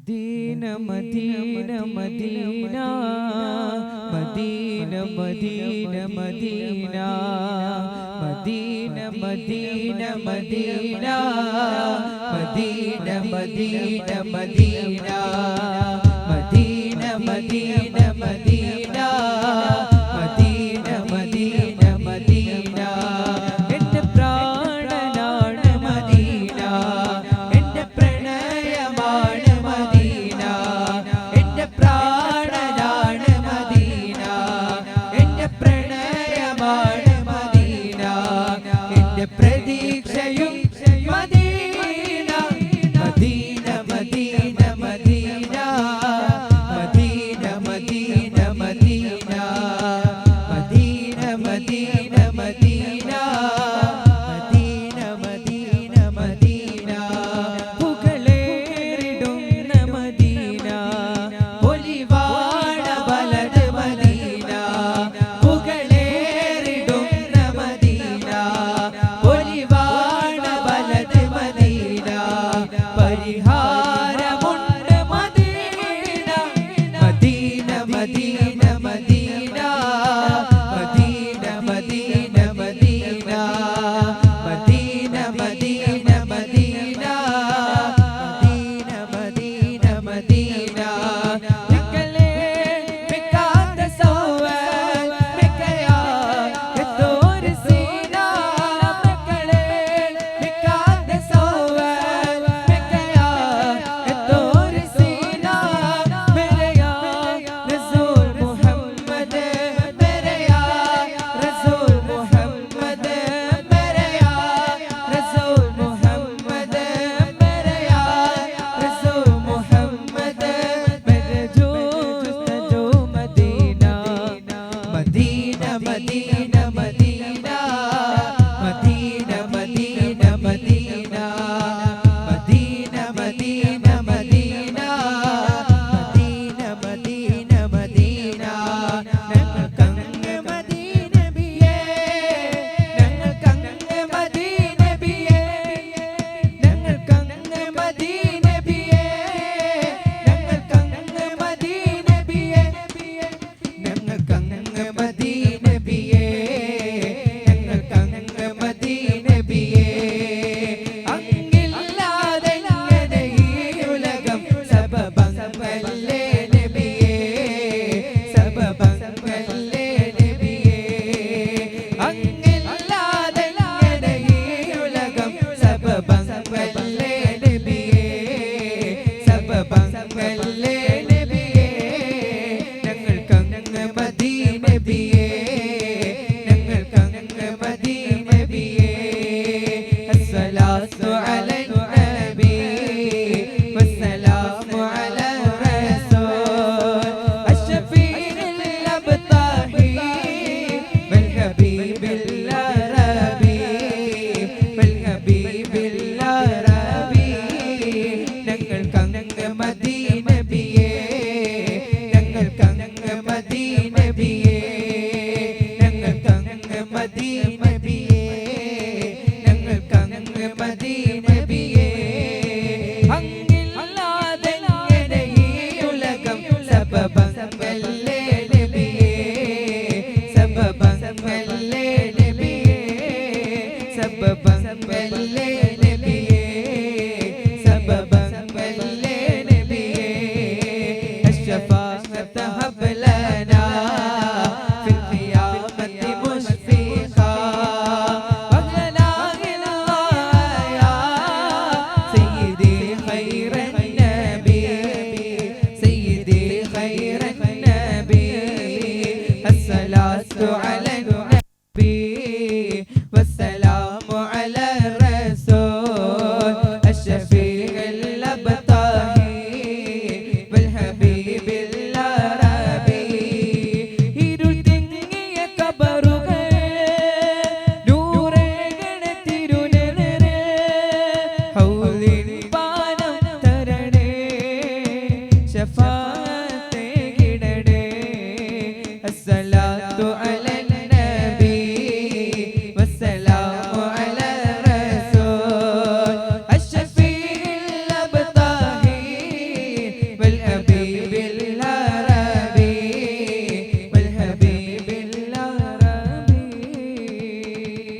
Medina Medina Medina Medina Medina Medina Medina Medina Medina Medina Medina Medina Medina Medina Medina Medina Medina Medina എന്റെ പ്രാണനാണ് Medina എന്റെ പ്രണയമാണ് മദീന എന്റെ പ്രാണനാണ് Medina എന്റെ പ്രണയമാണ് മദീന എന്റെ പ്രതീക്ഷയും Madina Medina Medina Medina Medina Medina Medina Medina Medina Medina Medina Medina Madina പുകളേറിടുന്ന മദീന ഒലിവാണ വലത് മദീന പുകളേറിടുന്ന മദീന ഒലിവാണ വലത് മദീന പരിഹാരമുണ്ട് Madina Medina Medina Medina Medina Medina Medina Medina Medina Medina Medina Madina നിക്കലേ മിക്കാത്ത സൗവൽ മിക്കയാ എത്തോർ സീന മിക്കലേ മിക്കാത്ത സൗവൽ മിക്കയാ എത്തോർ സീന മേരയാ റസൂൽ മുഹമ്മദ് മേരയാ റസൂൽ മുഹമ്മദ് മേരയാ റസൂൽ മുഹമ്മദ് മേരയാ റസൂൽ മുഹമ്മദ് മെരജോ തജോ Madina Medina Medina Medina Medina Medina Medina Medina Medina Medina Medina Medina Madina ഞങ്ങൾക്കങ്ങ് മദീനബിയേ ഞങ്ങൾക്കങ്ങ് മദീനബിയേ ഞങ്ങൾക്കങ്ങ് മദീനബിയേ ഞങ്ങൾക്കങ്ങ് മദീനബിയേ ഞങ്ങൾക്കങ്ങ് മദീനബിയേ ഞങ്ങൾക്കങ്ങ് മദീനബിയേ അങ്ങില്ലാതെ ഇങ്ങനെ ഈ ഉലകം സബബങ്ങല്ലേ നബിയേ സബബങ്ങല്ലേ നബിയേ അങ്ങില്ലാതെ ഇങ്ങനെ ഈ ഉലകം സബബങ്ങല്ലേ നബിയേ സബബങ്ങല്ലേ നബിയേ ഞങ്ങൾക്കങ്ങ് മദീനബിയേ ഞങ്ങൾക്കങ്ങ് മദീനബിയേ അസ്സലാത്തു അലൻ നബി വസ്സലാമു അലാ റസൂൽ അഷ്ഫീഇൽ അബ്താഹി വൽ ഹബീബിൽ അറബി വൽ ഹബീബിൽ അറബി ഞങ്ങൾക്കങ്ങ് മദീനബിയേ ഞങ്ങൾക്കങ്ങ് മദീനബിയേ ഞങ്ങൾക്കങ്ങ് മദീനബിയേ ഞങ്ങൾക്കങ്ങ് മദീനബിയേ അങ്ങില്ലാതെ ഇങ്ങനെ ഈ ഉലകം സബബങ്ങല്ലേ നബിയേ സബബങ്ങല്ലേ നബിയേ സബബങ്ങല്ലേ നബിയേ സബബങ്ങല്ലേ നബിയേ الشفاعة هب لنا في القيامة مشفقا وقنا الله يا سيدي خير النبي سيدي خير النبي الصلاة على النبي والسلام على الرسول الشفيع الأبطحي والحبيب العربي ഇരുൾ തിങ്ങിയ കബറുകൾ നൂറേകണ തിരുനേരെ ഹൗലിൻ പാനം തരണേ ശഫാഅത്തെ കിടണേ അസ്സലാത്തു അലൻ നബി വസ്സലാമു അലാ റസൂൽ അഷ്ഫീഇൽ അബ്താഹി والأبي